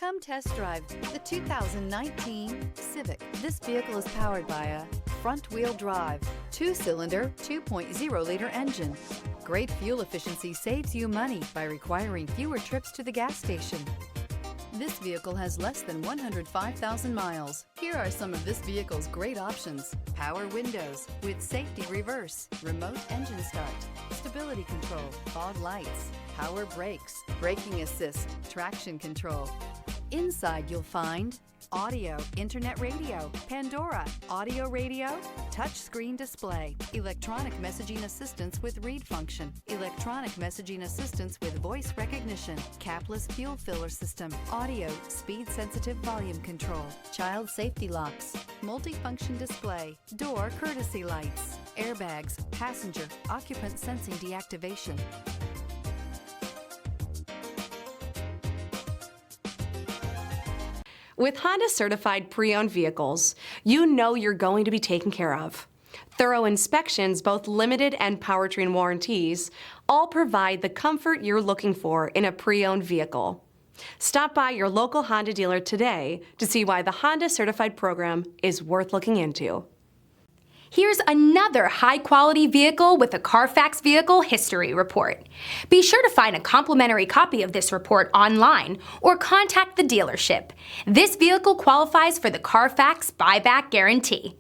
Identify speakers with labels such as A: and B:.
A: Come test drive the 2019 Civic. This vehicle is powered by a front-wheel drive, 2-cylinder, 2.0-liter engine. Great fuel efficiency saves you money by requiring fewer trips to the gas station. This vehicle has less than 105,000 miles. Here are some of this vehicle's great options: power windows with safety reverse, remote engine start, stability control, fog lights, power brakes, braking assist, traction control. Inside you'll find audio, internet radio, Pandora, audio radio, touchscreen display, electronic messaging assistance with read function, electronic messaging assistance with voice recognition, capless fuel filler system, audio, speed-sensitive volume control, child safety locks, multifunction display, door courtesy lights, airbags, passenger, occupant sensing deactivation.
B: With Honda certified pre-owned vehicles, you know you're going to be taken care of. Thorough inspections, both limited and powertrain warranties, all provide the comfort you're looking for in a pre-owned vehicle. Stop by your local Honda dealer today to see why the Honda certified program is worth looking into.
C: Here's another high-quality vehicle with a Carfax Vehicle History Report. Be sure to find a complimentary copy of this report online or contact the dealership. This vehicle qualifies for the Carfax Buyback Guarantee.